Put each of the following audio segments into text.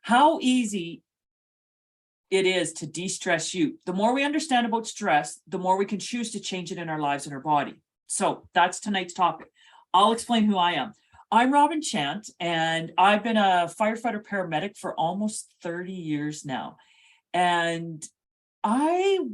how easy it is to de-stress you. The more we understand about stress, the more we can choose to change it in our lives and our body. So that's tonight's topic. I'll explain who I am. I'm Robin Chant, and I've been a firefighter paramedic for almost 30 years now. And I'll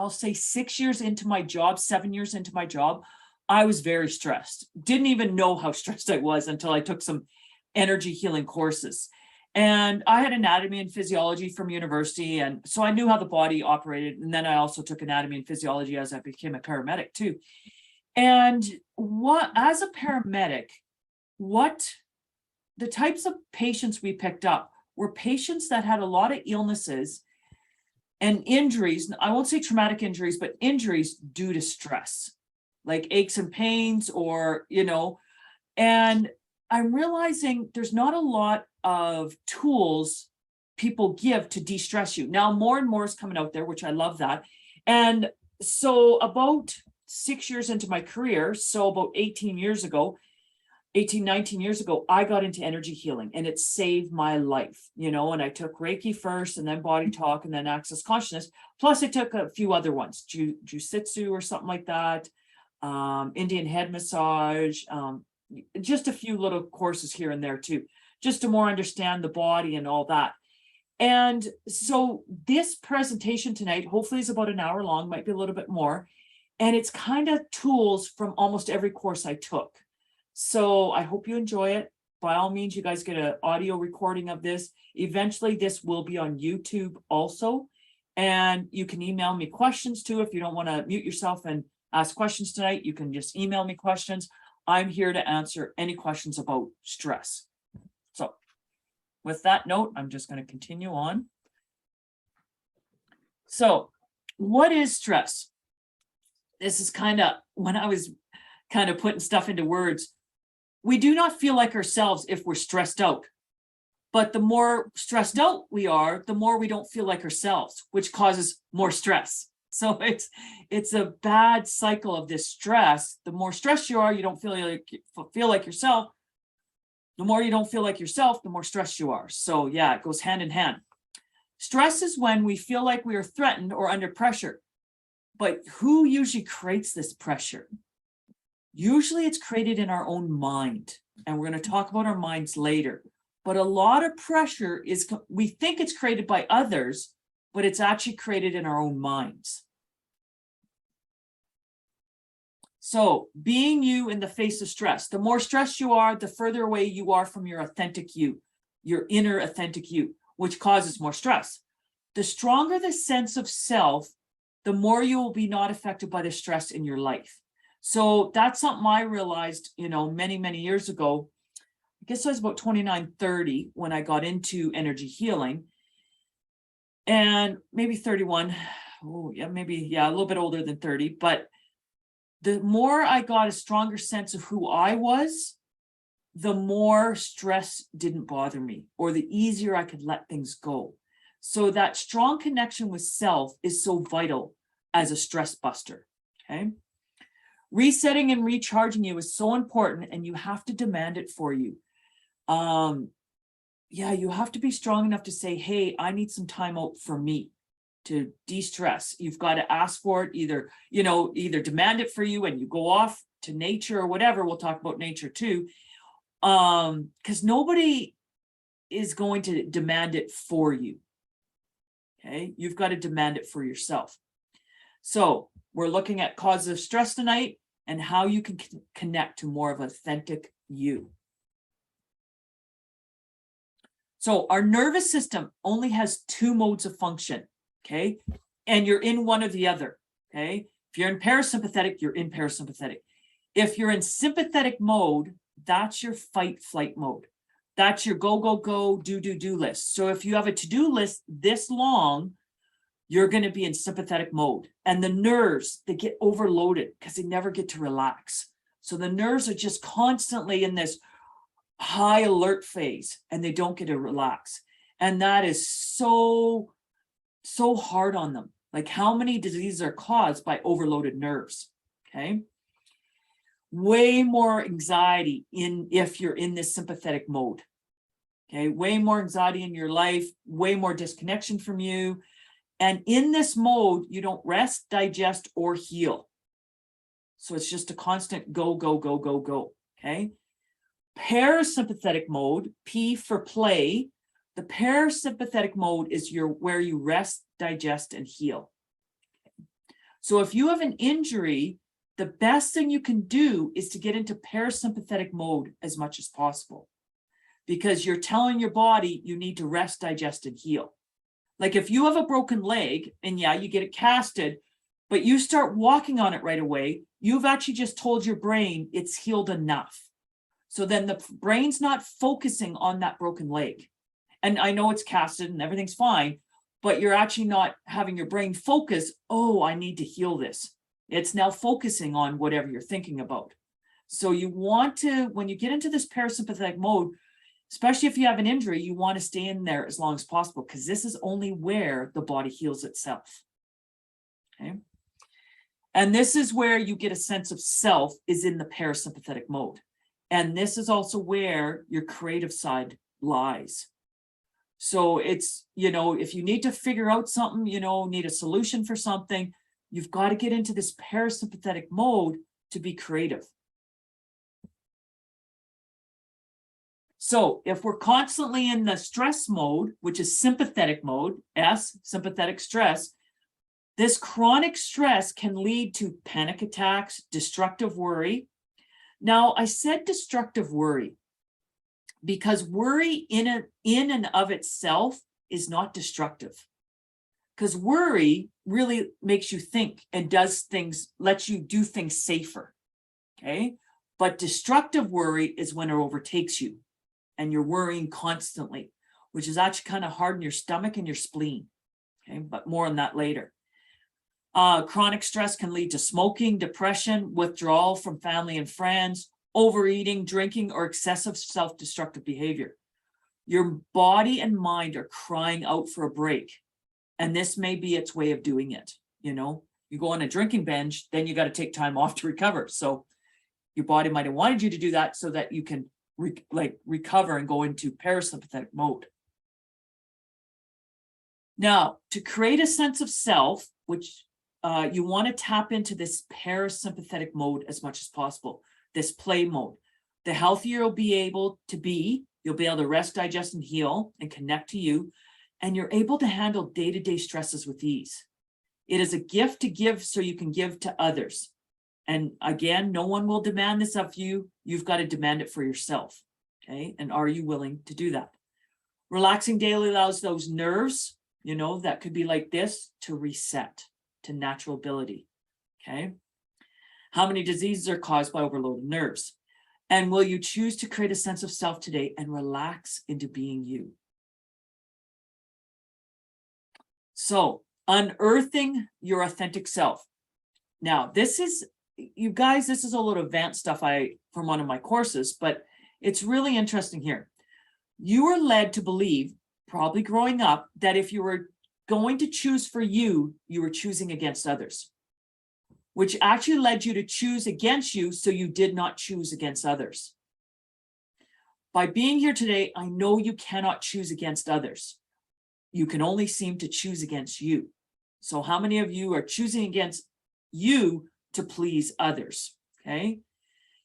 say 6 years into my job, 7 years into my job, I was very stressed. Didn't even know how stressed I was until I took some energy healing courses. And I had anatomy and physiology from university. And so I knew how the body operated. And then I also took anatomy and physiology as I became a paramedic too. And as a paramedic, the types of patients we picked up were patients that had a lot of illnesses and injuries. I won't say traumatic injuries, but injuries due to stress, like aches and pains and I'm realizing there's not a lot of tools people give to de-stress you. Now, more and more is coming out there, which I love that. And so about 6 years into my career, so about 19 years ago, I got into energy healing, and it saved my life, and I took Reiki first, and then body talk, and then access consciousness. Plus I took a few other ones, Jiu-Jitsu or something like that, Indian head massage, just a few little courses here and there too, just to more understand the body and all that. And so this presentation tonight, hopefully is about an hour long, might be a little bit more. And it's kind of tools from almost every course I took. So I hope you enjoy it. By all means, you guys get an audio recording of this. Eventually, this will be on YouTube also. And you can email me questions too. If you don't want to mute yourself and ask questions tonight, you can just email me questions. I'm here to answer any questions about stress. So with that note, I'm just going to continue on. So what is stress? This is kind of when I was kind of putting stuff into words. We do not feel like ourselves if we're stressed out. But the more stressed out we are, the more we don't feel like ourselves, which causes more stress. So it's a bad cycle of this stress. The more stressed you are, you don't feel like yourself. The more you don't feel like yourself, the more stressed you are. So yeah, it goes hand in hand. Stress is when we feel like we are threatened or under pressure. But who usually creates this pressure? Usually it's created in our own mind. And we're going to talk about our minds later. But a lot of pressure we think it's created by others, but it's actually created in our own minds. So being you in the face of stress, the more stressed you are, the further away you are from your authentic you, your inner authentic you, which causes more stress. The stronger the sense of self, the more you will be not affected by the stress in your life. So that's something I realized, many, many years ago. I guess I was about 29, 30 when I got into energy healing. And maybe 31. Oh, yeah, maybe, a little bit older than 30. But the more I got a stronger sense of who I was, the more stress didn't bother me, or the easier I could let things go. So that strong connection with self is so vital as a stress buster, okay? Resetting and recharging you is so important, and you have to demand it for you. You have to be strong enough to say, hey, I need some time out for me to de-stress. You've got to ask for it, either demand it for you and you go off to nature or whatever. We'll talk about nature too. Because nobody is going to demand it for you. Okay, you've got to demand it for yourself. So we're looking at causes of stress tonight and how you can connect to more of authentic you. So our nervous system only has two modes of function, okay? And you're in one or the other, okay? If you're in parasympathetic, you're in parasympathetic. If you're in sympathetic mode, that's your fight flight mode. That's your go, go, go, do list. So if you have a to-do list this long, you're going to be in sympathetic mode. And the nerves, they get overloaded because they never get to relax. So the nerves are just constantly in this high alert phase, and they don't get to relax. And that is so hard on them. Like, how many diseases are caused by overloaded nerves? Okay. Way more anxiety if you're in this sympathetic mode. Okay, way more anxiety in your life, way more disconnection from you. And in this mode, you don't rest, digest, or heal. So it's just a constant go, go, go, go, go. Okay. Parasympathetic mode, P for play. The parasympathetic mode is where you rest, digest, and heal. So if you have an injury, the best thing you can do is to get into parasympathetic mode as much as possible, because you're telling your body you need to rest, digest, and heal. Like if you have a broken leg and yeah, you get it casted, but you start walking on it right away, you've actually just told your brain it's healed enough. So then the brain's not focusing on that broken leg. And I know it's casted and everything's fine, but you're actually not having your brain focus, oh, I need to heal this. It's now focusing on whatever you're thinking about. So you want to, when you get into this parasympathetic mode, especially if you have an injury, you want to stay in there as long as possible, because this is only where the body heals itself. Okay. And this is where you get a sense of self, is in the parasympathetic mode. And this is also where your creative side lies. So it's, if you need to figure out something, need a solution for something, you've got to get into this parasympathetic mode to be creative. So if we're constantly in the stress mode, which is sympathetic mode, S, sympathetic stress, this chronic stress can lead to panic attacks, destructive worry. Now, I said destructive worry because worry in and of itself is not destructive. Because worry really makes you think and does things, lets you do things safer. Okay. But destructive worry is when it overtakes you and you're worrying constantly, which is actually kind of hard in your stomach and your spleen. Okay. But more on that later. Chronic stress can lead to smoking, depression, withdrawal from family and friends, overeating, drinking, or excessive self-destructive behavior. Your body and mind are crying out for a break. And this may be its way of doing it. You go on a drinking binge, then you got to take time off to recover. So your body might have wanted you to do that so that you can recover and go into parasympathetic mode. Now, to create a sense of self, which you want to tap into this parasympathetic mode as much as possible, this play mode. The healthier you'll be able to be, you'll be able to rest, digest, and heal and connect to you, and you're able to handle day-to-day stresses with ease. It is a gift to give so you can give to others. And again, no one will demand this of you. You've got to demand it for yourself. Okay. And are you willing to do that? Relaxing daily allows those nerves, that could be like this, to reset to natural ability. Okay. How many diseases are caused by overloaded nerves? And will you choose to create a sense of self today and relax into being you? So, unearthing your authentic self. Now, this is, you guys, this is a little advanced stuff from one of my courses, but it's really interesting here. You were led to believe, probably growing up, that if you were going to choose for you, you were choosing against others, which actually led you to choose against you, so you did not choose against others. By being here today, I know you cannot choose against others. You can only seem to choose against you. So how many of you are choosing against you to please others? Okay.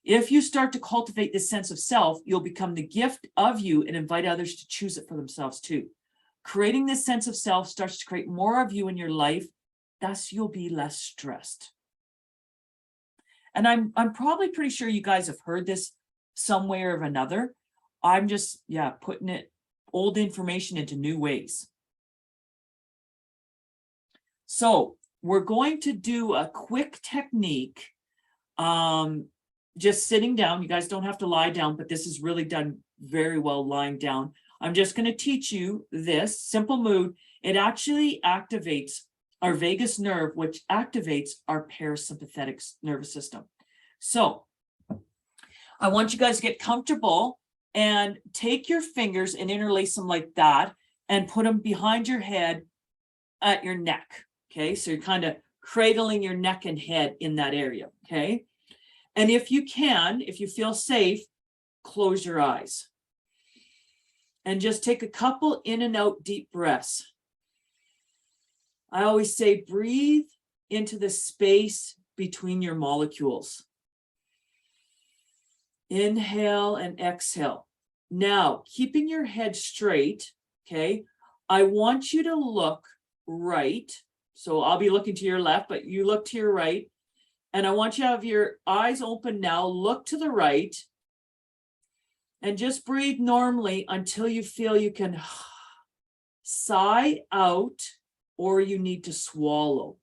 If you start to cultivate this sense of self, you'll become the gift of you and invite others to choose it for themselves too. Creating this sense of self starts to create more of you in your life. Thus, you'll be less stressed. And I'm probably pretty sure you guys have heard this some way or another. I'm just, putting it, old information into new ways. So we're going to do a quick technique, just sitting down. You guys don't have to lie down, but this is really done very well lying down. I'm just going to teach you this simple move. It actually activates our vagus nerve, which activates our parasympathetic nervous system. So I want you guys to get comfortable and take your fingers and interlace them like that and put them behind your head at your neck. Okay, so you're kind of cradling your neck and head in that area. Okay, and if you can, if you feel safe, close your eyes. And just take a couple in and out deep breaths. I always say, breathe into the space between your molecules. Inhale and exhale. Now, keeping your head straight, okay, I want you to look right. So I'll be looking to your left, but you look to your right. And I want you to have your eyes open now, look to the right, and just breathe normally until you feel you can sigh out or you need to swallow.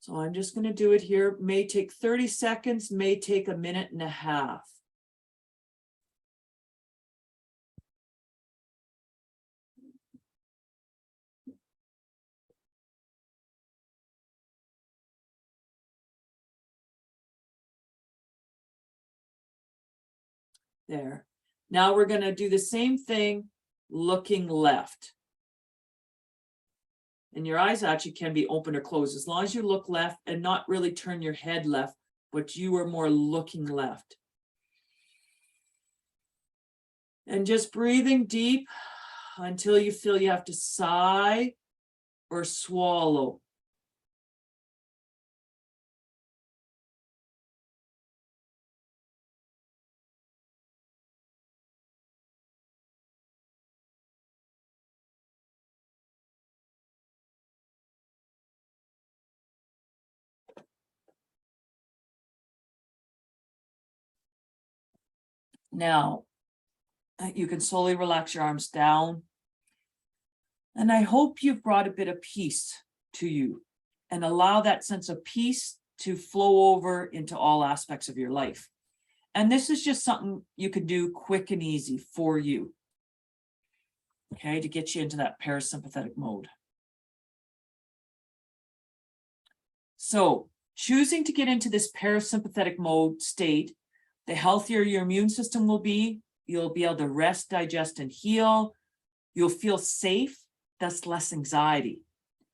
So I'm just going to do it here. May take 30 seconds, may take a minute and a half. There. Now we're going to do the same thing, looking left. And your eyes actually can be open or closed as long as you look left and not really turn your head left, but you are more looking left. And just breathing deep until you feel you have to sigh or swallow. Now, you can slowly relax your arms down. And I hope you've brought a bit of peace to you and allow that sense of peace to flow over into all aspects of your life. And this is just something you can do quick and easy for you, okay, to get you into that parasympathetic mode. So choosing to get into this parasympathetic mode state, the healthier your immune system will be. You'll be able to rest, digest, and heal. You'll feel safe. That's less anxiety.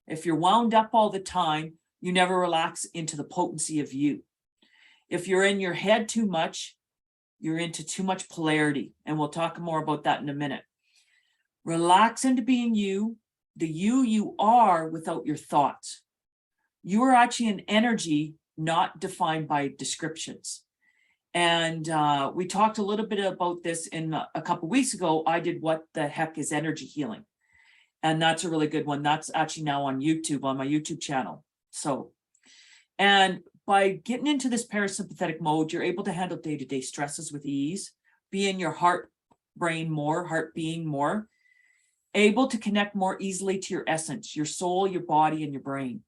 If you're wound up all the time, you never relax into the potency of you. If you're in your head too much, you're into too much polarity. And we'll talk more about that in a minute. Relax into being you, the you are without your thoughts. You are actually an energy not defined by descriptions. And we talked a little bit about this in a couple of weeks ago. I did What the Heck is Energy Healing? And that's a really good one. That's actually now on YouTube, on my YouTube channel. So, and by getting into this parasympathetic mode, you're able to handle day-to-day stresses with ease, be in your heart being more, able to connect more easily to your essence, your soul, your body, and your brain.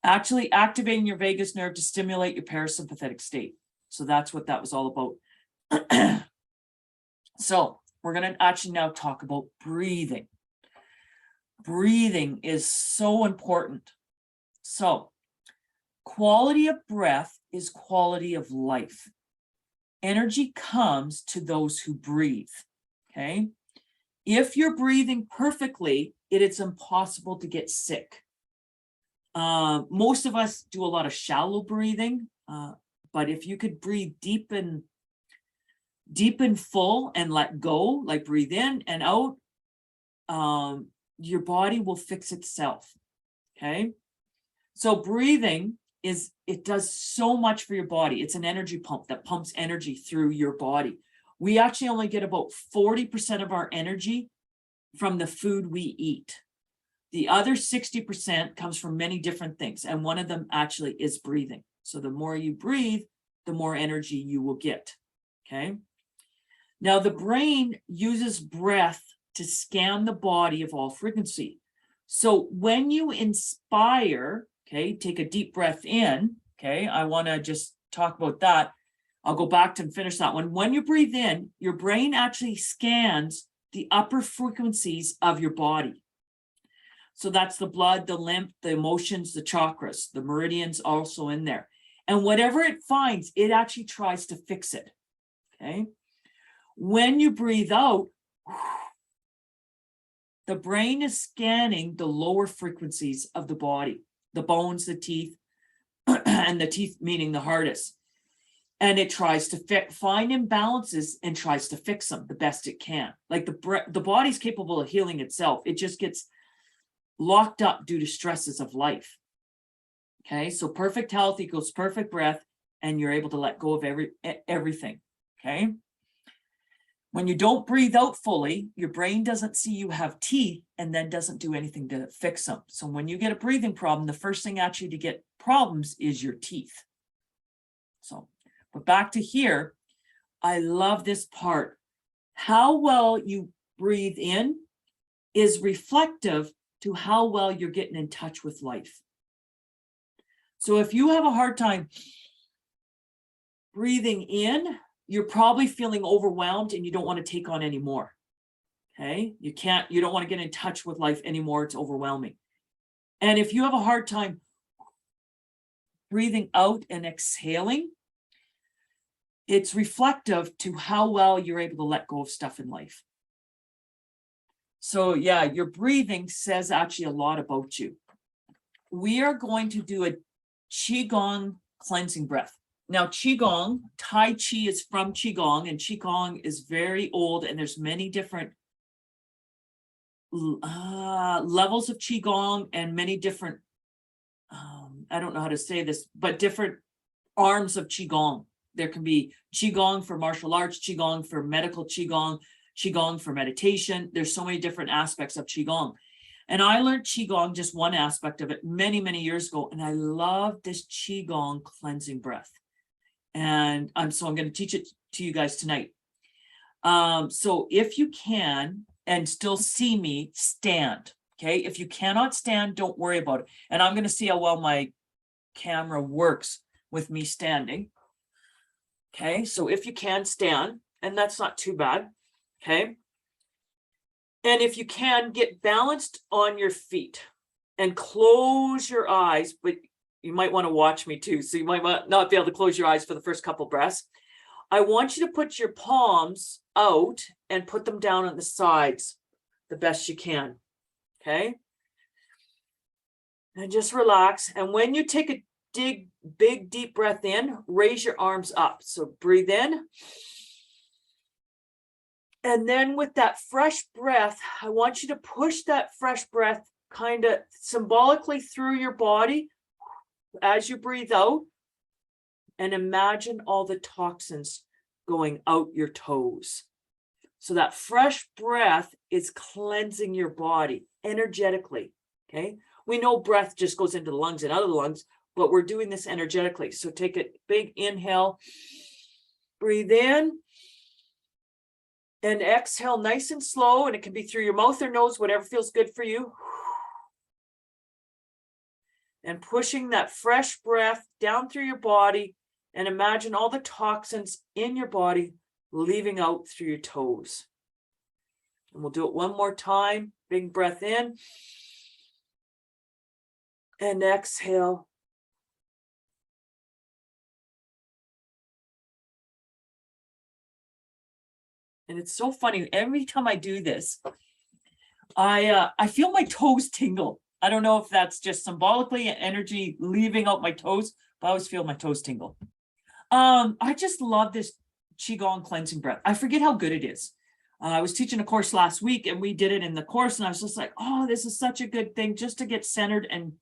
Actually activating your vagus nerve to stimulate your parasympathetic state. So that's what that was all about. So we're going to actually now talk about breathing. Breathing is so important. So quality of breath is quality of life. Energy comes to those who breathe, okay? If you're breathing perfectly, it is impossible to get sick. Most of us do a lot of shallow breathing, but if you could breathe deep and full and let go, like breathe in and out, your body will fix itself, okay? So breathing it does so much for your body. It's an energy pump that pumps energy through your body. We actually only get about 40% of our energy from the food we eat. The other 60% comes from many different things, and one of them actually is breathing. So the more you breathe, the more energy you will get, okay? Now, the brain uses breath to scan the body of all frequency. So when you inspire, okay, take a deep breath in, okay, I want to just talk about that. I'll go back to finish that one. When you breathe in, your brain actually scans the upper frequencies of your body. So that's the blood, the lymph, the emotions, the chakras, the meridians also in there. And whatever it finds, it actually tries to fix it, okay? When you breathe out, the brain is scanning the lower frequencies of the body, the bones, the teeth, and the teeth meaning the hardest. And it tries to find imbalances and tries to fix them the best it can. Like the body's capable of healing itself. It just gets locked up due to stresses of life. Okay, so perfect health equals perfect breath, and you're able to let go of everything. Okay. When you don't breathe out fully, your brain doesn't see you have teeth and then doesn't do anything to fix them. So when you get a breathing problem, the first thing actually to get problems is your teeth. So, but back to here, I love this part. How well you breathe in is reflective to how well you're getting in touch with life. So if you have a hard time breathing in, you're probably feeling overwhelmed and you don't want to take on any more. Okay, you don't want to get in touch with life anymore. It's overwhelming. And if you have a hard time breathing out and exhaling, it's reflective to how well you're able to let go of stuff in life. So yeah, your breathing says actually a lot about you. We are going to do a Qigong cleansing breath. Now, Qigong, Tai Chi is from Qigong, and Qigong is very old, and there's many different levels of Qigong and many different, I don't know how to say this, but different arms of Qigong. There can be Qigong for martial arts, Qigong for medical Qigong, Qigong for meditation. There's so many different aspects of Qigong. And I learned Qigong, just one aspect of it, many, many years ago. And I love this Qigong cleansing breath. And so I'm going to teach it to you guys tonight. So if you can and still see me, stand. Okay. If you cannot stand, don't worry about it. And I'm going to see how well my camera works with me standing. Okay. So if you can stand, and that's not too bad. Okay. And if you can, get balanced on your feet and close your eyes, but you might want to watch me too. So you might not be able to close your eyes for the first couple breaths. I want you to put your palms out and put them down on the sides the best you can. Okay. And just relax. And when you take a big, deep breath in, raise your arms up. So breathe in. And then with that fresh breath, I want you to push that fresh breath kind of symbolically through your body as you breathe out, and imagine all the toxins going out your toes. So that fresh breath is cleansing your body energetically. Okay. We know breath just goes into the lungs and out of the lungs, but we're doing this energetically. So take a big inhale, breathe in, and exhale nice and slow. And it can be through your mouth or nose, whatever feels good for you. And pushing that fresh breath down through your body, and imagine all the toxins in your body leaving out through your toes. And we'll do it one more time. Big breath in and exhale. And it's so funny. Every time I do this, I feel my toes tingle. I don't know if that's just symbolically energy leaving out my toes, but I always feel my toes tingle. I just love this Qigong cleansing breath. I forget how good it is. I was teaching a course last week and we did it in the course, and I was just like, oh, this is such a good thing just to get centered and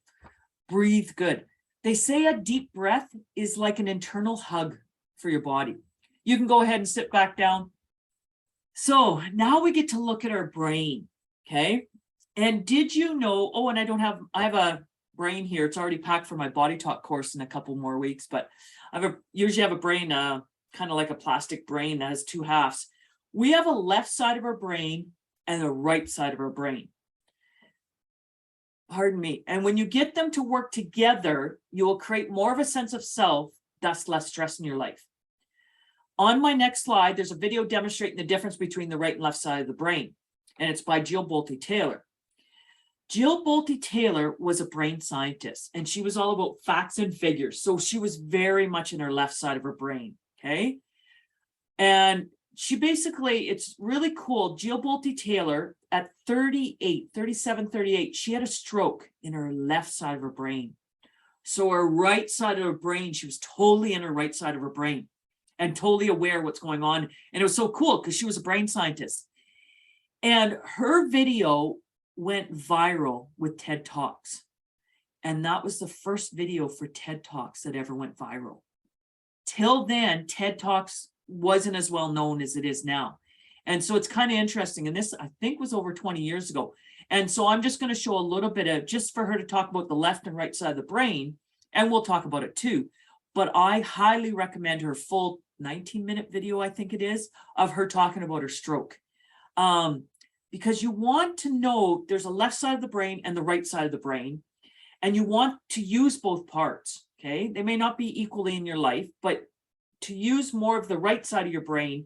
breathe good. They say a deep breath is like an internal hug for your body. You can go ahead and sit back down. So now we get to look at our brain. Okay. And did you know, oh, and I have a brain here. It's already packed for my body talk course in a couple more weeks, but usually have a brain, kind of like a plastic brain that has two halves. We have a left side of our brain and a right side of our brain. Pardon me. And when you get them to work together, you will create more of a sense of self, thus less stress in your life. On my next slide, there's a video demonstrating the difference between the right and left side of the brain, and it's by Jill Bolte Taylor. Jill Bolte Taylor was a brain scientist, and she was all about facts and figures. So she was very much in her left side of her brain, okay? And she basically, it's really cool. Jill Bolte Taylor at 37, 38, she had a stroke in her left side of her brain. So her right side of her brain, she was totally in her right side of her brain. and totally aware what's going on. And it was so cool because she was a brain scientist. And her video went viral with TED Talks. And that was the first video for TED Talks that ever went viral. Till then, TED Talks wasn't as well known as it is now. And so it's kind of interesting. And this, I think, was over 20 years ago. And so I'm just going to show a little bit of, just for her to talk about the left and right side of the brain, and we'll talk about it too. But I highly recommend her full 19-minute video, I think it is, of her talking about her stroke. Because you want to know there's a left side of the brain and the right side of the brain, and you want to use both parts, okay? They may not be equally in your life, but to use more of the right side of your brain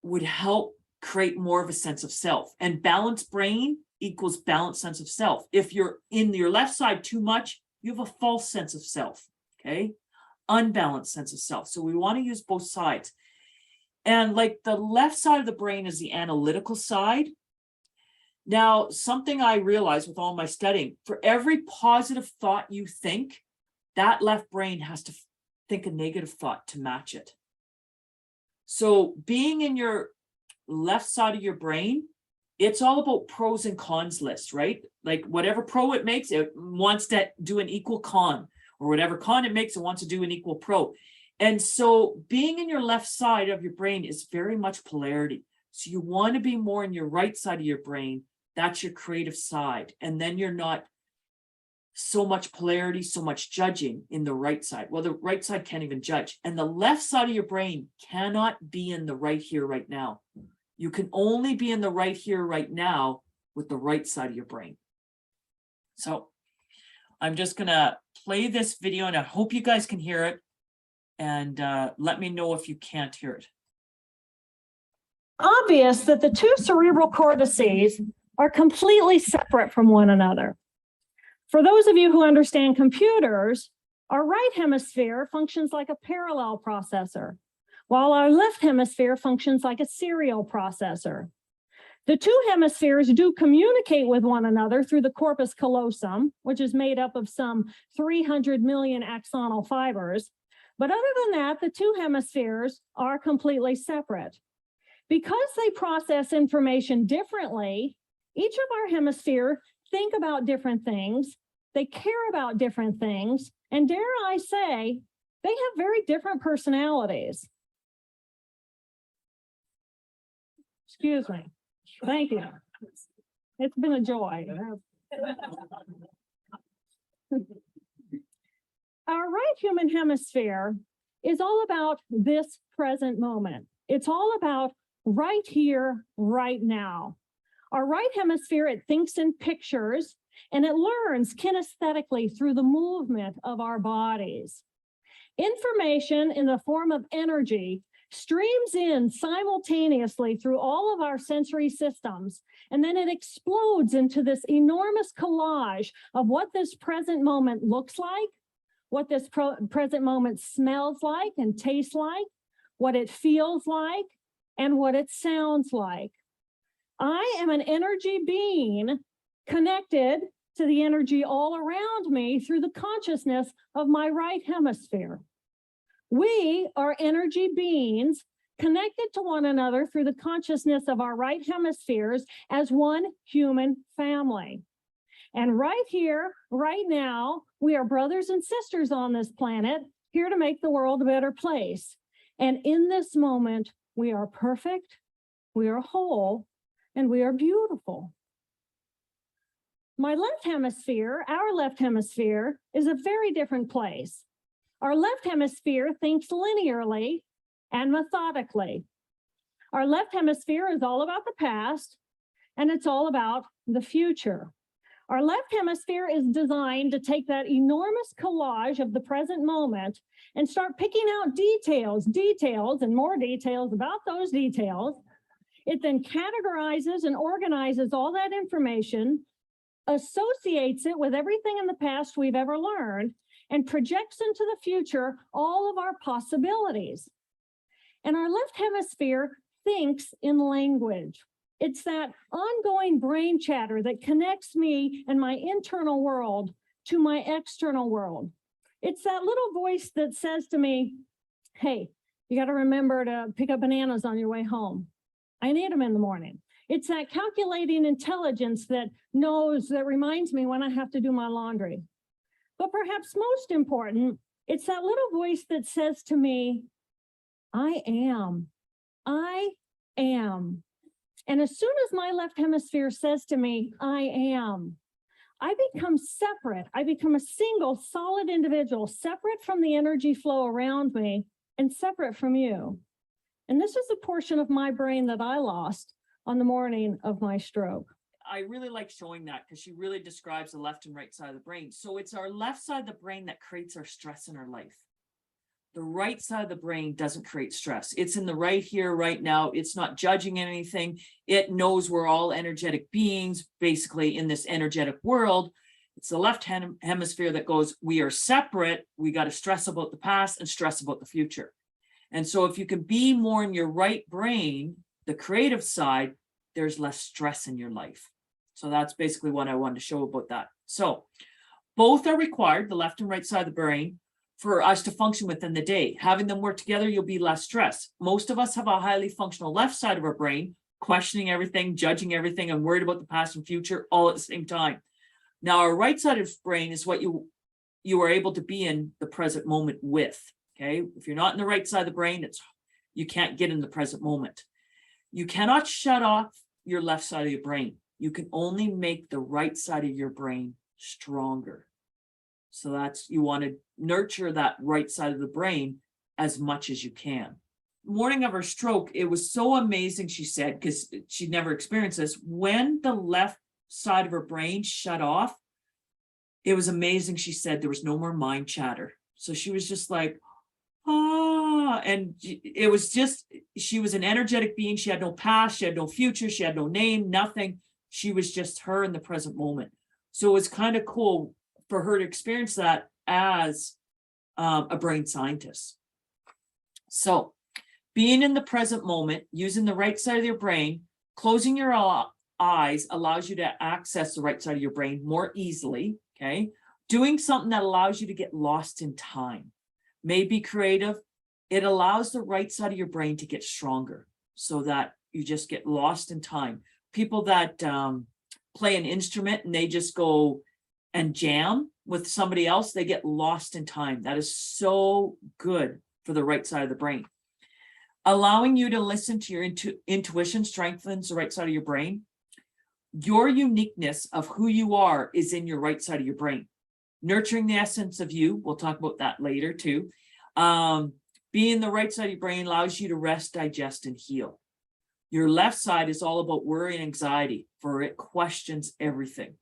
would help create more of a sense of self. And balanced brain equals balanced sense of self. If you're in your left side too much, you have a false sense of self, okay? Unbalanced sense of self. So we want to use both sides. And like the left side of the brain is the analytical side. Now, something I realized with all my studying, for every positive thought you think, that left brain has to think a negative thought to match it. So being in your left side of your brain, it's all about pros and cons lists, right? Like whatever pro it makes, it wants to do an equal con, or whatever con it makes, it wants to do an equal pro. And so being in your left side of your brain is very much polarity. So you want to be more in your right side of your brain. That's your creative side. And then you're not so much polarity, so much judging in the right side. Well, the right side can't even judge. And the left side of your brain cannot be in the right here, right now. You can only be in the right here, right now with the right side of your brain. So I'm just going to play this video, and I hope you guys can hear it. And let me know if you can't hear it. Obvious that the two cerebral cortices are completely separate from one another. For those of you who understand computers, our right hemisphere functions like a parallel processor, while our left hemisphere functions like a serial processor. The two hemispheres do communicate with one another through the corpus callosum, which is made up of some 300 million axonal fibers. But other than that, the two hemispheres are completely separate. Because they process information differently, each of our hemispheres think about different things, they care about different things, and dare I say, they have very different personalities. Excuse me. Thank you. It's been a joy. Our right human hemisphere is all about this present moment. It's all about right here, right now. Our right hemisphere, it thinks in pictures, and it learns kinesthetically through the movement of our bodies. Information in the form of energy streams in simultaneously through all of our sensory systems, and then it explodes into this enormous collage of what this present moment looks like, what this present moment smells like and tastes like, what it feels like, and what it sounds like. I am an energy being connected to the energy all around me through the consciousness of my right hemisphere. We are energy beings connected to one another through the consciousness of our right hemispheres as one human family. And right here, right now, we are brothers and sisters on this planet, here to make the world a better place. And in this moment, we are perfect, we are whole, and we are beautiful. My left hemisphere, our left hemisphere, is a very different place. Our left hemisphere thinks linearly and methodically. Our left hemisphere is all about the past, and it's all about the future. Our left hemisphere is designed to take that enormous collage of the present moment and start picking out details, and more details about those details. It then categorizes and organizes all that information, associates it with everything in the past we've ever learned, and projects into the future all of our possibilities. And our left hemisphere thinks in language. It's that ongoing brain chatter that connects me and my internal world to my external world. It's that little voice that says to me, hey, You got to remember to pick up bananas on your way home. I need them in the morning. It's that calculating intelligence that reminds me when I have to do my laundry. But perhaps most important, it's that little voice that says to me, I am. And as soon as my left hemisphere says to me, I am, I become separate. I become a single, solid individual, separate from the energy flow around me and separate from you. And this is a portion of my brain that I lost on the morning of my stroke. I really like showing that because she really describes the left and right side of the brain. So it's our left side of the brain that creates our stress in our life. The right side of the brain doesn't create stress. It's in the right here, right now. It's not judging anything. It knows we're all energetic beings, basically in this energetic world. It's the left hemisphere that goes, we are separate. We got to stress about the past and stress about the future. And so if you can be more in your right brain, the creative side, there's less stress in your life. So that's basically what I wanted to show about that. So both are required, the left and right side of the brain, for us to function within the day. Having them work together, you'll be less stressed. Most of us have a highly functional left side of our brain, questioning everything, judging everything, and worried about the past and future all at the same time. Now, our right side of the brain is what you are able to be in the present moment with. Okay, if you're not in the right side of the brain, you can't get in the present moment. You cannot shut off your left side of your brain. You can only make the right side of your brain stronger. So you want to nurture that right side of the brain as much as you can. Morning of her stroke, it was so amazing, she said, because she'd never experienced this. When the left side of her brain shut off, it was amazing. She said there was no more mind chatter. So she was just like, and it was just, she was an energetic being. She had no past, she had no future, she had no name, nothing. She was just her in the present moment. So it was kind of cool for her to experience that as a brain scientist. So being in the present moment, using the right side of your brain, closing your eyes allows you to access the right side of your brain more easily, okay? Doing something that allows you to get lost in time. May be creative. It allows the right side of your brain to get stronger so that you just get lost in time. People that play an instrument and they just go and jam with somebody else, they get lost in time. That is so good for the right side of the brain. Allowing you to listen to your intuition strengthens the right side of your brain. Your uniqueness of who you are is in your right side of your brain. Nurturing the essence of you, we'll talk about that later too. Being the right side of your brain allows you to rest, digest, and heal. Your left side is all about worry and anxiety, for it questions everything.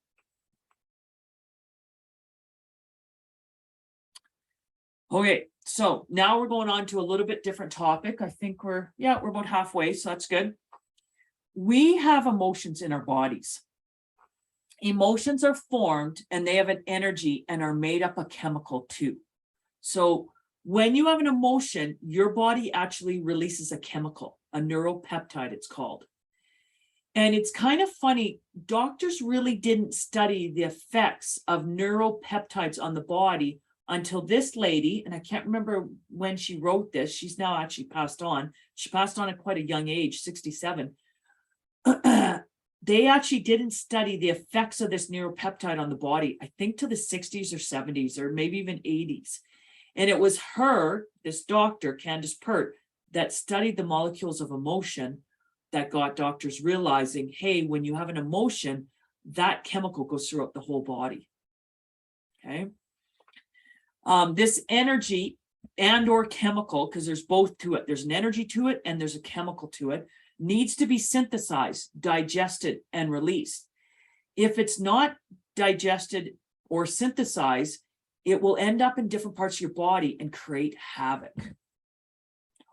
Okay, so now we're going on to a little bit different topic. I think we're about halfway, so that's good. We have emotions in our bodies. Emotions are formed and they have an energy and are made up of chemical too. So when you have an emotion, your body actually releases a chemical, a neuropeptide it's called. And it's kind of funny, doctors really didn't study the effects of neuropeptides on the body until this lady, and I can't remember when she wrote this, she's now actually passed on. She passed on at quite a young age, 67. They actually didn't study the effects of this neuropeptide on the body, I think to the 60s or 70s, or maybe even 80s. And it was her, this doctor, Candace Pert, that studied the molecules of emotion that got doctors realizing, hey, when you have an emotion, that chemical goes throughout the whole body. Okay. This energy and or chemical, because there's both to it, there's an energy to it and there's a chemical to it, needs to be synthesized, digested, and released. If it's not digested or synthesized, it will end up in different parts of your body and create havoc.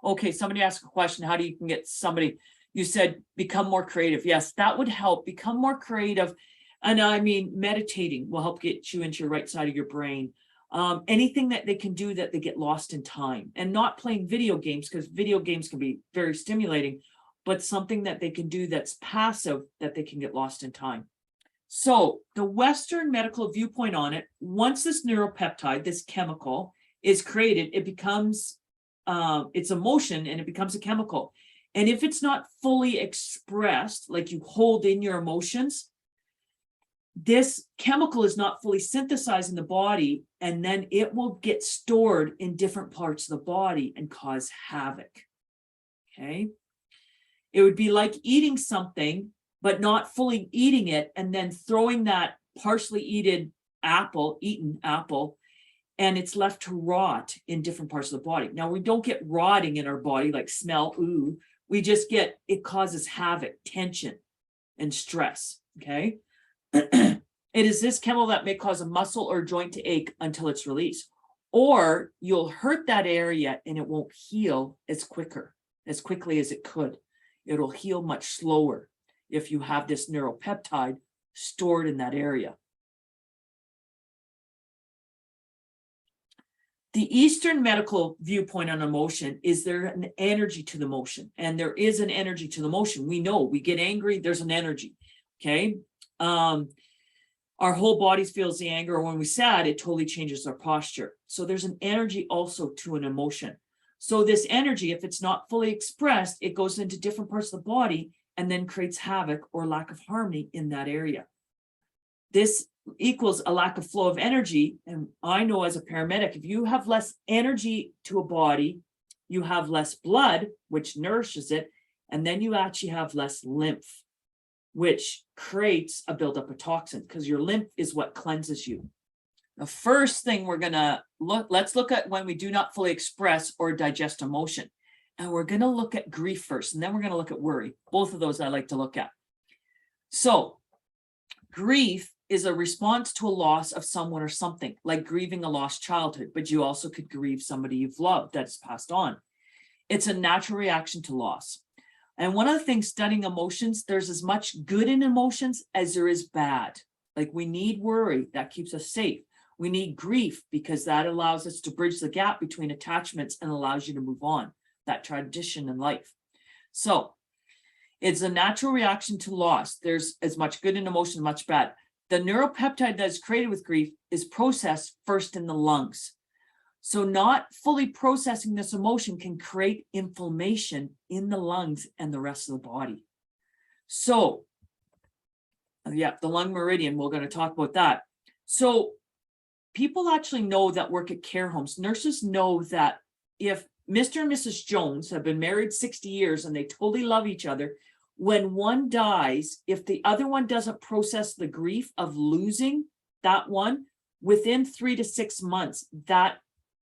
Okay, somebody asked a question, how do you can get somebody, you said, become more creative. Yes, that would help, become more creative. And I mean, meditating will help get you into your right side of your brain. Anything that they can do that they get lost in time, and not playing video games, because video games can be very stimulating, but something that they can do that's passive that they can get lost in time. So the Western medical viewpoint on it, once this neuropeptide, this chemical, is created, it becomes it's emotion and it becomes a chemical. And if it's not fully expressed, like you hold in your emotions, this chemical is not fully synthesized in the body, and then it will get stored in different parts of the body and cause havoc. Okay. It would be like eating something, but not fully eating it, and then throwing that partially eaten apple, and it's left to rot in different parts of the body. Now, we don't get rotting in our body, like smell, ooh. We just get, it causes havoc, tension, and stress, okay? It is this chemical that may cause a muscle or joint to ache until it's released. Or you'll hurt that area and it won't heal as quickly as it could. It'll heal much slower if you have this neuropeptide stored in that area. The Eastern medical viewpoint on emotion is there an energy to the motion, and there is an energy to the motion. We know we get angry, there's an energy, okay? Our whole body feels the anger, or when we're sad, it totally changes our posture. So there's an energy also to an emotion. So this energy, if it's not fully expressed, it goes into different parts of the body and then creates havoc or lack of harmony in that area. This equals a lack of flow of energy. And I know as a paramedic, if you have less energy to a body, you have less blood, which nourishes it, and then you actually have less lymph, which creates a buildup of toxin, because your lymph is what cleanses you. The first thing we're gonna let's look at when we do not fully express or digest emotion. And we're gonna look at grief first, and then we're gonna look at worry. Both of those I like to look at. So grief is a response to a loss of someone or something, like grieving a lost childhood, but you also could grieve somebody you've loved that's passed on. It's a natural reaction to loss. And one of the things studying emotions, there's as much good in emotions as there is bad. Like we need worry, that keeps us safe. We need grief because that allows us to bridge the gap between attachments and allows you to move on, that transition in life. So it's a natural reaction to loss. There's as much good in emotion, much bad. The neuropeptide that is created with grief is processed first in the lungs. So not fully processing this emotion can create inflammation in the lungs and the rest of the body. So, yeah, the lung meridian, we're going to talk about that. So people actually know that work at care homes. Nurses know that if Mr. and Mrs. Jones have been married 60 years and they totally love each other, when one dies, if the other one doesn't process the grief of losing that one, within 3 to 6 months, that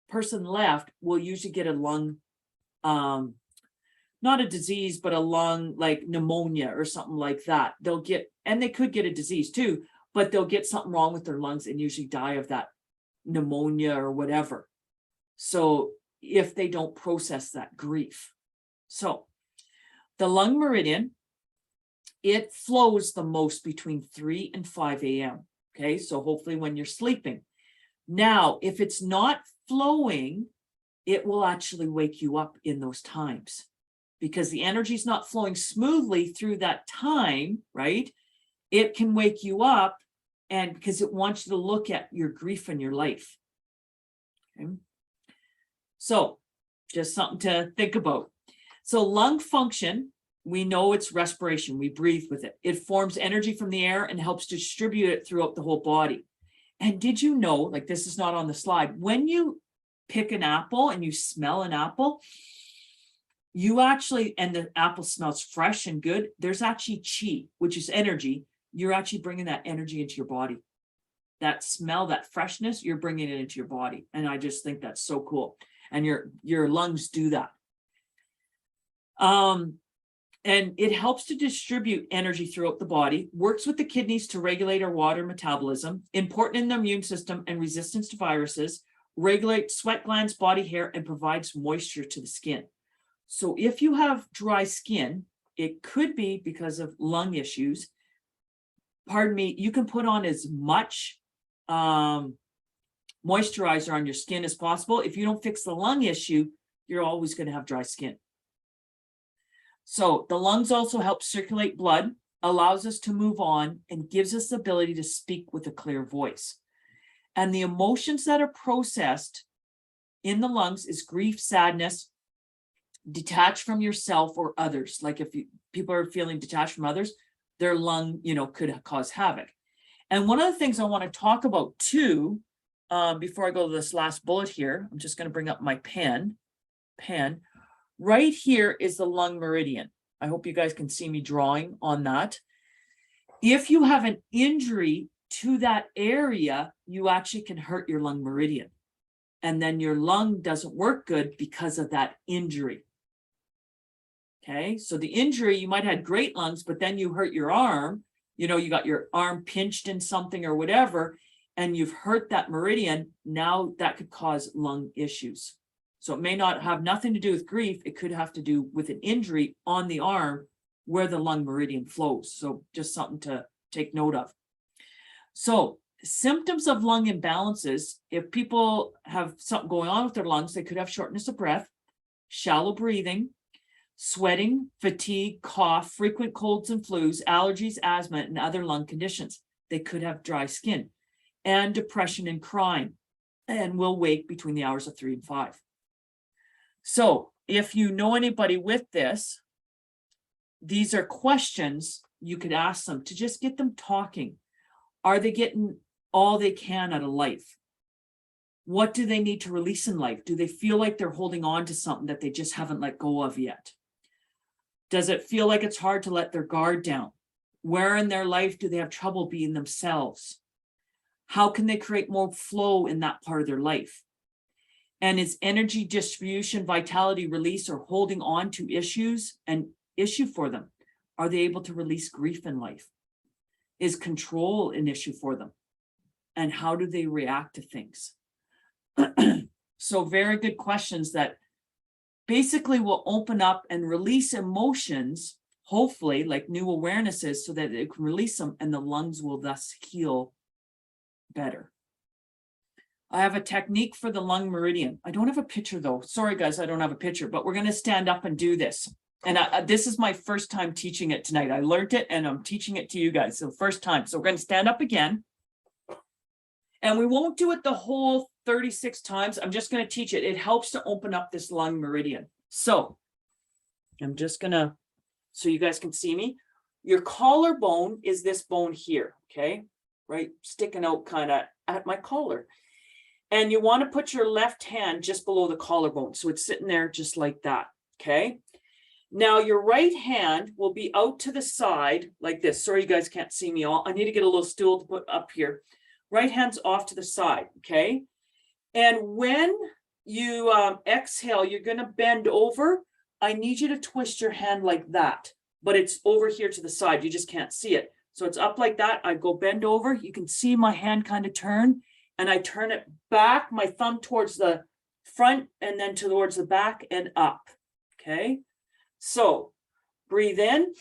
person left will usually get a lung, not a disease, but a lung like pneumonia or something like that. They'll get, and they could get a disease too, but they'll get something wrong with their lungs and usually die of that pneumonia or whatever. So if they don't process that grief. So the lung meridian, it flows the most between 3 and 5 a.m. Okay, so hopefully when you're sleeping. Now, if it's not flowing, it will actually wake you up in those times because the energy is not flowing smoothly through that time, right? It can wake you up, and because it wants you to look at your grief in your life. Okay. So just something to think about. So lung function, we know it's respiration. We breathe with it. It forms energy from the air and helps distribute it throughout the whole body. And did you know, like this is not on the slide, when you pick an apple and you smell an apple, you actually, and the apple smells fresh and good, there's actually chi, which is energy. You're actually bringing that energy into your body. That smell, that freshness, you're bringing it into your body. And I just think that's so cool. And your lungs do that. And it helps to distribute energy throughout the body, works with the kidneys to regulate our water metabolism, important in the immune system and resistance to viruses, regulates sweat glands, body hair, and provides moisture to the skin. So if you have dry skin, it could be because of lung issues. Pardon me, you can put on as much moisturizer on your skin as possible. If you don't fix the lung issue, you're always going to have dry skin. So the lungs also help circulate blood, allows us to move on, and gives us the ability to speak with a clear voice. And the emotions that are processed in the lungs is grief, sadness, detached from yourself or others. Like if people are feeling detached from others, their lung, could cause havoc. And one of the things I want to talk about too, before I go to this last bullet here, I'm just going to bring up my pen. Right here is the lung meridian. I hope you guys can see me drawing on that. If you have an injury to that area, you actually can hurt your lung meridian. And then your lung doesn't work good because of that injury. Okay, so the injury, you might have had great lungs, but then you hurt your arm, you got your arm pinched in something or whatever, and you've hurt that meridian. Now that could cause lung issues. So it may not have nothing to do with grief. It could have to do with an injury on the arm where the lung meridian flows. So just something to take note of. So symptoms of lung imbalances, if people have something going on with their lungs, they could have shortness of breath, shallow breathing, sweating, fatigue, cough, frequent colds and flus, allergies, asthma, and other lung conditions. They could have dry skin and depression and crying, and will wake between the hours of 3 and 5. So if you know anybody with this, these are questions you could ask them to just get them talking. Are they getting all they can out of life? What do they need to release in life? Do they feel like they're holding on to something that they just haven't let go of yet? Does it feel like it's hard to let their guard down? Where in their life do they have trouble being themselves? How can they create more flow in that part of their life? And is energy distribution, vitality, release, or holding on to issues an issue for them? Are they able to release grief in life? Is control an issue for them? And how do they react to things? So very good questions that basically will open up and release emotions, hopefully like new awarenesses, so that it can release them and the lungs will thus heal better. I have a technique for the lung meridian. I don't have a picture though. Sorry guys, I don't have a picture, but we're going to stand up and do this. And this is my first time teaching it tonight. I learned it and I'm teaching it to you guys. So first time. So we're going to stand up again. And we won't do it the whole 36 times. I'm just going to teach it. It helps to open up this lung meridian. So I'm just going to, so you guys can see me. Your collarbone is this bone here. Okay. Right. Sticking out kind of at my collar. And you want to put your left hand just below the collarbone. So it's sitting there just like that. Okay. Now your right hand will be out to the side like this. Sorry, you guys can't see me all. I need to get a little stool to put up here. Right hand's off to the side. Okay. And when you exhale, you're going to bend over. I need you to twist your hand like that, but it's over here to the side. You just can't see it. So it's up like that. I go bend over. You can see my hand kind of turn. And I turn it back, my thumb towards the front and then towards the back and up. Okay. So breathe in,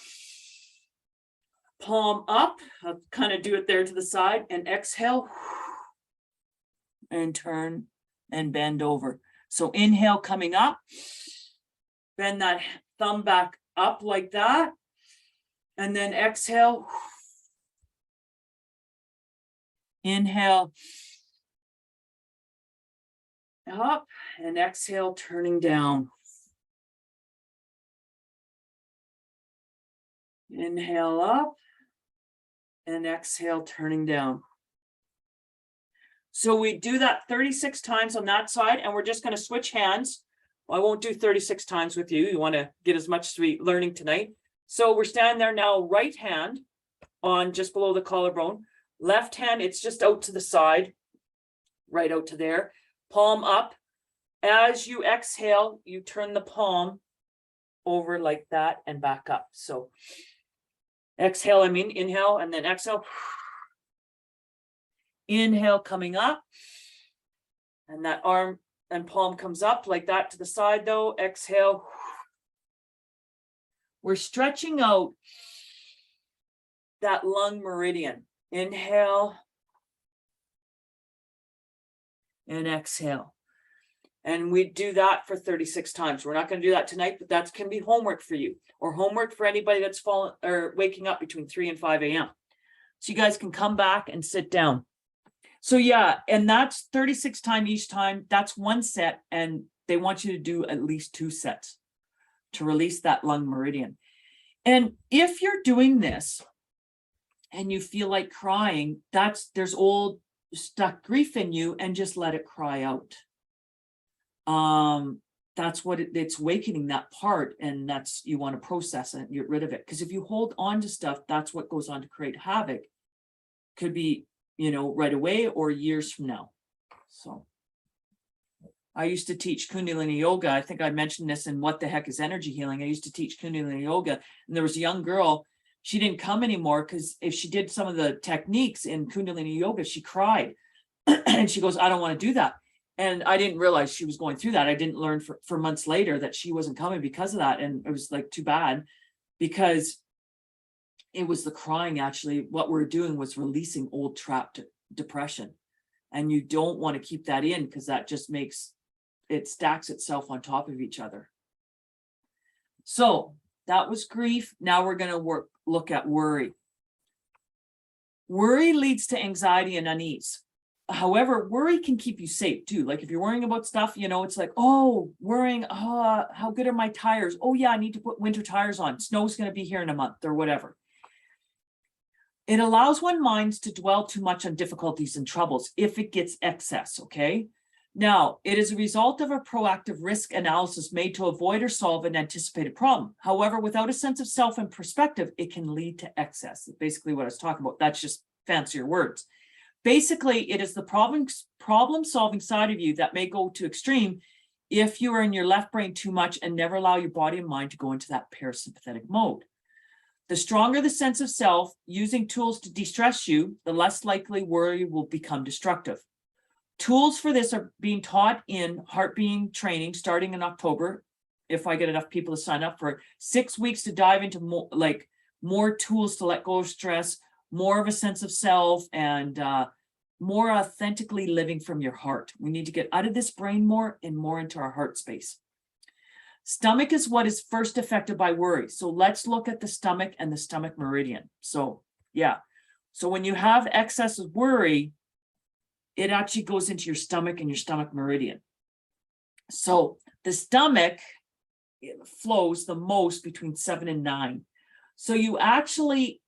palm up. I'll kind of do it there to the side and exhale and turn and bend over. So inhale coming up, bend that thumb back up like that. And then exhale, inhale, up and exhale, turning down. Inhale up and exhale, turning down. So we do that 36 times on that side, and we're just going to switch hands. I won't do 36 times with you. You want to get as much sweet learning tonight. So we're standing there now, right hand on just below the collarbone. Left hand, it's just out to the side, right out to there. Palm up. As you exhale, you turn the palm over like that and back up. So exhale, inhale, and then exhale. Inhale coming up. And that arm and palm comes up like that to the side though. Exhale. We're stretching out that lung meridian. Inhale. And exhale. And we do that for 36 times. We're not going to do that tonight, but that can be homework for you or homework for anybody that's fallen or waking up between 3 and 5 a.m. So you guys can come back and sit down. So yeah, and that's 36 times each time. That's one set, and they want you to do at least 2 sets to release that lung meridian. And if you're doing this and you feel like crying, there's old stuck grief in you, and just let it cry out. That's what it's awakening that part, and that's, you want to process it and get rid of it. Because if you hold on to stuff, that's what goes on to create havoc. Could be, right away or years from now. So I used to teach Kundalini yoga. I think I mentioned this in What the Heck is Energy Healing. I used to teach Kundalini yoga, and there was a young girl. She didn't come anymore because if she did some of the techniques in Kundalini yoga, she cried. And she goes, I don't want to do that. And I didn't realize she was going through that. I didn't learn for months later that she wasn't coming because of that. And it was like too bad, because it was the crying. Actually, what we're doing was releasing old trapped depression. And you don't want to keep that in, because that just makes it stacks itself on top of each other. So that was grief. Now we're going to look at worry. Worry leads to anxiety and unease. However, worry can keep you safe too. Like if you're worrying about stuff, it's like, oh, worrying, how good are my tires? Oh yeah, I need to put winter tires on. Snow's going to be here in a month or whatever. It allows one's minds to dwell too much on difficulties and troubles if it gets excess, okay? Now, it is a result of a proactive risk analysis made to avoid or solve an anticipated problem. However, without a sense of self and perspective, it can lead to excess. That's basically what I was talking about. That's just fancier words. Basically, it is the problem-solving side of you that may go to extreme if you are in your left brain too much and never allow your body and mind to go into that parasympathetic mode. The stronger the sense of self, using tools to de-stress you, the less likely worry will become destructive. Tools for this are being taught in heart being training starting in October. If I get enough people to sign up for 6 weeks to dive into more tools to let go of stress, more of a sense of self, and more authentically living from your heart. We need to get out of this brain more and more into our heart space. Stomach is what is first affected by worry. So let's look at the stomach and the stomach meridian. So yeah, so when you have excess of worry, it actually goes into your stomach and your stomach meridian. So the stomach flows the most between 7 and 9. So you actually,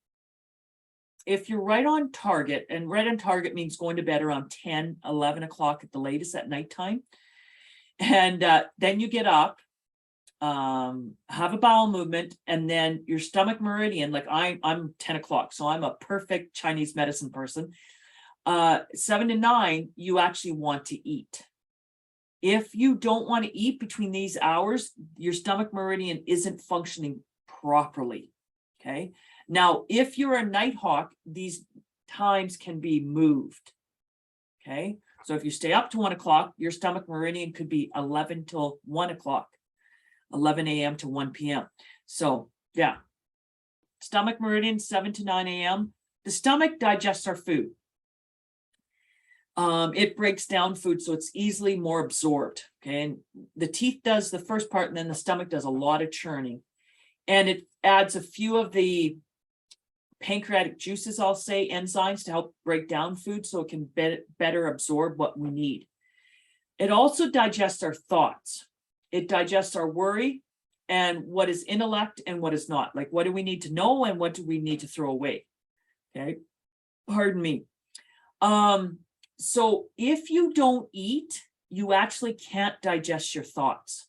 if you're right on target, and right on target means going to bed around 10, 11 o'clock at the latest at nighttime. And then you get up, have a bowel movement, and then your stomach meridian, like I'm 10 o'clock, so I'm a perfect Chinese medicine person. 7 to 9, you actually want to eat. If you don't want to eat between these hours, your stomach meridian isn't functioning properly. Okay. Now, if you're a nighthawk, these times can be moved. Okay. So if you stay up to 1 o'clock, your stomach meridian could be 11 till 1 o'clock, 11 a.m. to 1 p.m. So yeah, stomach meridian, 7 to 9 a.m. The stomach digests our food. It breaks down food, so it's easily more absorbed. Okay. And the teeth does the first part, and then the stomach does a lot of churning. And it adds a few of the pancreatic juices, I'll say, enzymes to help break down food so it can better absorb what we need. It also digests our thoughts. It digests our worry and what is intellect and what is not. Like, what do we need to know and what do we need to throw away? Okay. Pardon me. So if you don't eat, you actually can't digest your thoughts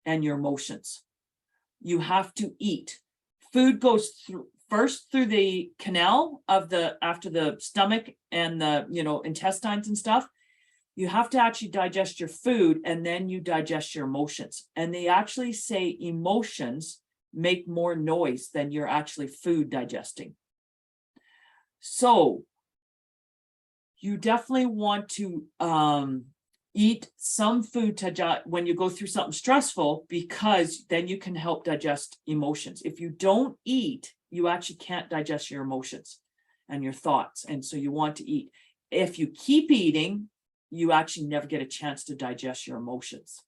and your emotions. You have to eat. Food goes first through the canal of after the stomach and the, intestines and stuff. You have to actually digest your food, and then you digest your emotions. And they actually say emotions make more noise than you're actually food digesting. So you definitely want to eat some food when you go through something stressful, because then you can help digest emotions. If you don't eat, you actually can't digest your emotions and your thoughts. And so you want to eat. If you keep eating, you actually never get a chance to digest your emotions.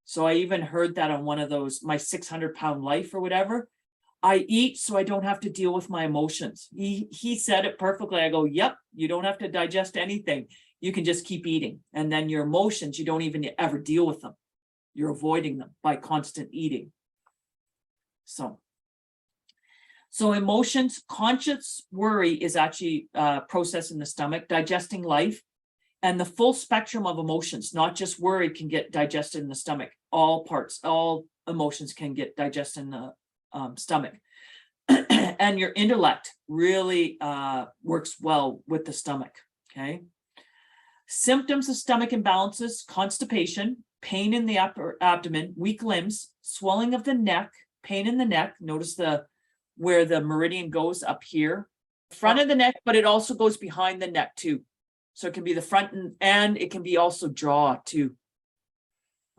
So I even heard that on one of those, my 600-pound life or whatever. I eat so I don't have to deal with my emotions. He said it perfectly. I go, yep, you don't have to digest anything. You can just keep eating. And then your emotions, you don't even ever deal with them. You're avoiding them by constant eating. So emotions, conscious worry is actually processed in the stomach, digesting life, and the full spectrum of emotions, not just worry, can get digested in the stomach. All parts, all emotions can get digested in the stomach. And your intellect really works well with the stomach. Okay. Symptoms of stomach imbalances: constipation, pain in the upper abdomen, weak limbs, swelling of the neck, pain in the neck. Notice where the meridian goes up here, front of the neck, but it also goes behind the neck too. So it can be the front and it can be also jaw too.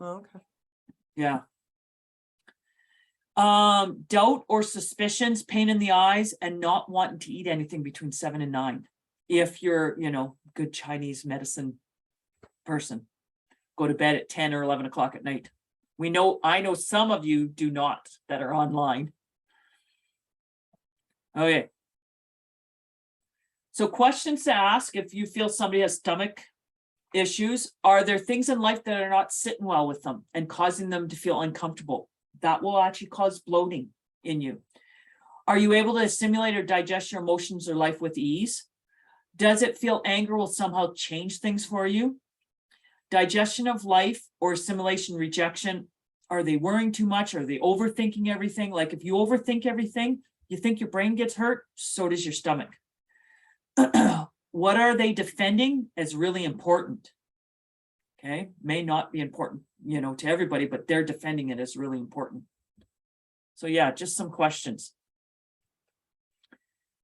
Oh, okay. Yeah. Doubt or suspicions, pain in the eyes, and not wanting to eat anything between 7 and 9. If you're, good Chinese medicine person, go to bed at 10 or 11 o'clock at night. I know some of you do not that are online. Okay. So questions to ask if you feel somebody has stomach issues: are there things in life that are not sitting well with them and causing them to feel uncomfortable? That will actually cause bloating in you. Are you able to assimilate or digest your emotions or life with ease? Does it feel anger will somehow change things for you? Digestion of life or assimilation, rejection: are they worrying too much? Are they overthinking everything? Like if you overthink everything, you think your brain gets hurt, so does your stomach. What are they defending is really important. Okay, may not be important, to everybody, but they're defending it is really important. So yeah, just some questions.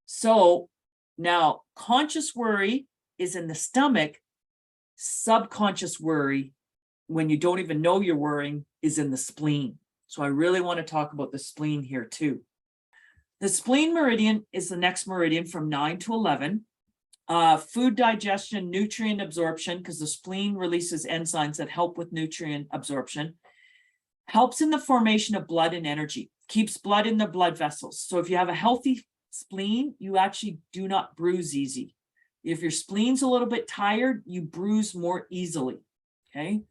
So now, conscious worry is in the stomach. Subconscious worry, when you don't even know you're worrying, is in the spleen. So I really want to talk about the spleen here too. The spleen meridian is the next meridian from 9 to 11. Food digestion, nutrient absorption, because the spleen releases enzymes that help with nutrient absorption, helps in the formation of blood and energy, keeps blood in the blood vessels. So if you have a healthy spleen, you actually do not bruise easy. If your spleen's a little bit tired, you bruise more easily. Okay.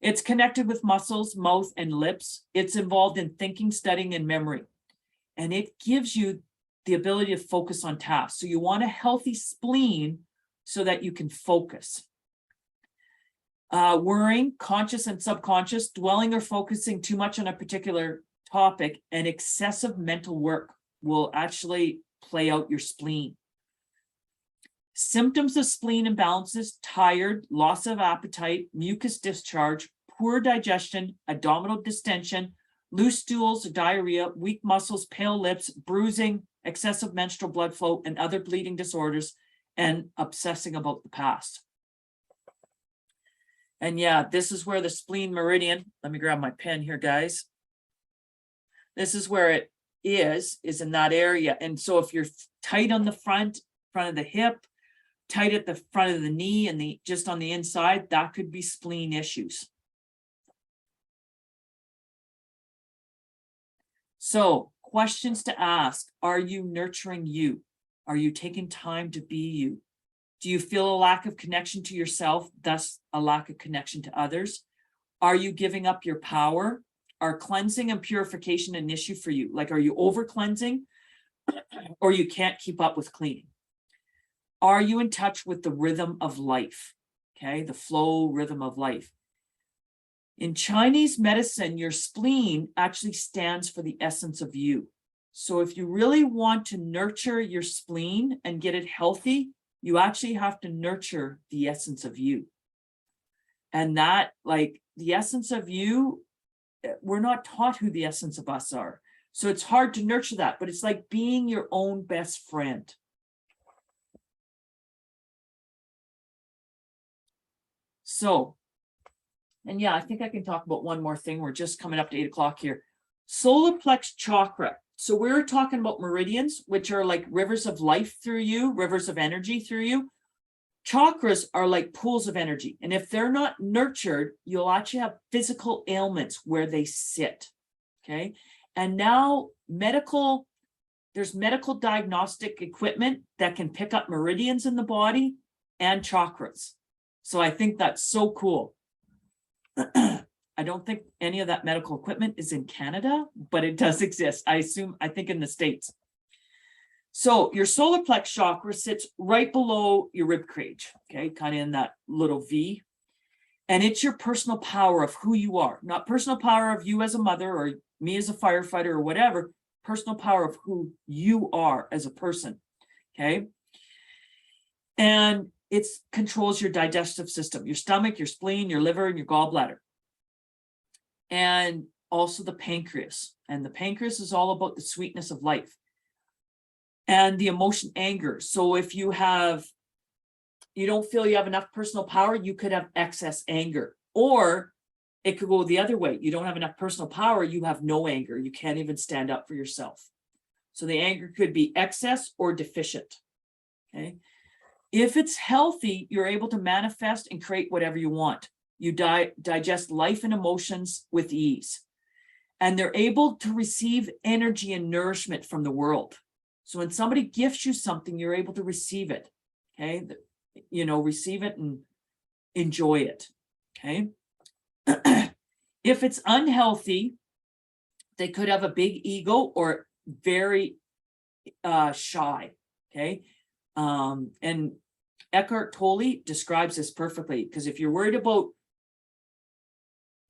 It's connected with muscles, mouth, and lips. It's involved in thinking, studying, and memory. And it gives you the ability to focus on tasks. So you want a healthy spleen so that you can focus. Worrying, conscious and subconscious, dwelling or focusing too much on a particular topic, and excessive mental work will actually play out your spleen. Symptoms of spleen imbalances: tired, loss of appetite, mucus discharge, poor digestion, abdominal distension, loose stools, diarrhea, weak muscles, pale lips, bruising, excessive menstrual blood flow, and other bleeding disorders, and obsessing about the past. And yeah, this is where the spleen meridian, let me grab my pen here, guys. This is where it is in that area. And so if you're tight on the front of the hip, tight at the front of the knee, and just on the inside, that could be spleen issues. So questions to ask: are you nurturing you? Are you taking time to be you? Do you feel a lack of connection to yourself, thus a lack of connection to others? Are you giving up your power? Are cleansing and purification an issue for you? Like, are you over cleansing or you can't keep up with cleaning? Are you in touch with the rhythm of life? Okay, the flow rhythm of life. In Chinese medicine, your spleen actually stands for the essence of you. So if you really want to nurture your spleen and get it healthy, you actually have to nurture the essence of you. And that, like, the essence of you, we're not taught who the essence of us are. So it's hard to nurture that, but it's like being your own best friend. So, and yeah, I think I can talk about one more thing. We're just coming up to 8 o'clock here. Solar plex chakra. So we're talking about meridians, which are like rivers of life through you, rivers of energy through you. Chakras are like pools of energy. And if they're not nurtured, you'll actually have physical ailments where they sit. Okay. And now there's medical diagnostic equipment that can pick up meridians in the body and chakras. So I think that's so cool. I don't think any of that medical equipment is in Canada, but it does exist. I think in the States. So your solar plex chakra sits right below your rib cage, okay, kind of in that little V. And it's your personal power of who you are, not personal power of you as a mother or me as a firefighter or whatever, personal power of who you are as a person, okay? And it controls your digestive system, your stomach, your spleen, your liver, and your gallbladder. And also the pancreas. And the pancreas is all about the sweetness of life. And the emotion anger. So if you don't feel you have enough personal power, you could have excess anger. Or it could go the other way. You don't have enough personal power, you have no anger. You can't even stand up for yourself. So the anger could be excess or deficient. Okay. If it's healthy, you're able to manifest and create whatever you want. You digest life and emotions with ease. And they're able to receive energy and nourishment from the world. So when somebody gifts you something, you're able to receive it. Okay. Receive it and enjoy it. Okay. If it's unhealthy, they could have a big ego or very shy. Okay. And Eckhart Tolle describes this perfectly, because if you're worried about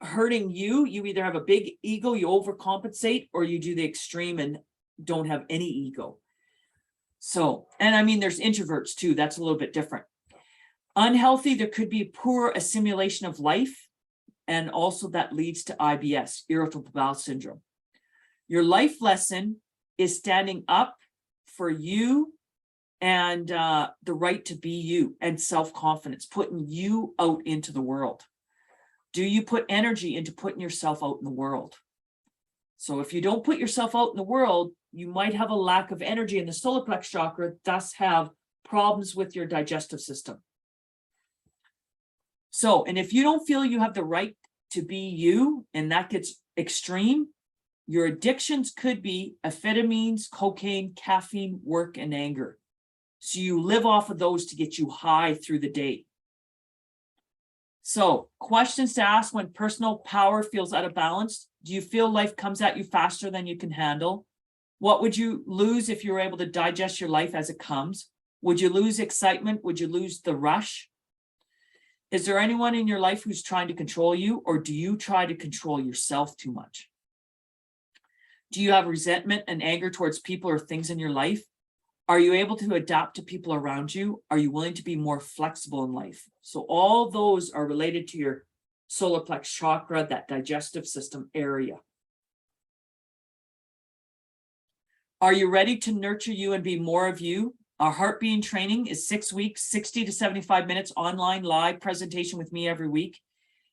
hurting you either have a big ego, you overcompensate, or you do the extreme and don't have any ego. So, and I mean, there's introverts too. That's a little bit different. Unhealthy, there could be poor assimilation of life. And also that leads to IBS, irritable bowel syndrome. Your life lesson is standing up for you and the right to be you, and self-confidence, putting you out into the world. Do you put energy into putting yourself out in the world? So if you don't put yourself out in the world, you might have a lack of energy in the solar plex chakra, thus have problems with your digestive system. So, and if you don't feel you have the right to be you, and that gets extreme, your addictions could be amphetamines, cocaine, caffeine, work, and anger. So you live off of those to get you high through the day. So questions to ask when personal power feels out of balance. Do you feel life comes at you faster than you can handle? What would you lose if you were able to digest your life as it comes? Would you lose excitement? Would you lose the rush? Is there anyone in your life who's trying to control you, or do you try to control yourself too much? Do you have resentment and anger towards people or things in your life? Are you able to adapt to people around you? Are you willing to be more flexible in life? So all those are related to your solar plex chakra, that digestive system area. Are you ready to nurture you and be more of you? Our heart being training is 6 weeks, 60 to 75 minutes online live presentation with me every week,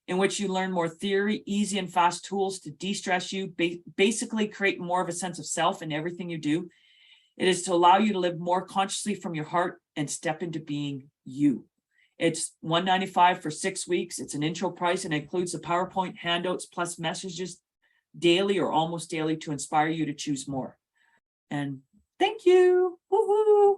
in which you learn more theory, easy and fast tools to de-stress you, basically create more of a sense of self in everything you do. It is to allow you to live more consciously from your heart and step into being you. It's $195 for 6 weeks. It's an intro price and includes the PowerPoint handouts plus messages daily or almost daily to inspire you to choose more. And thank you. Woohoo!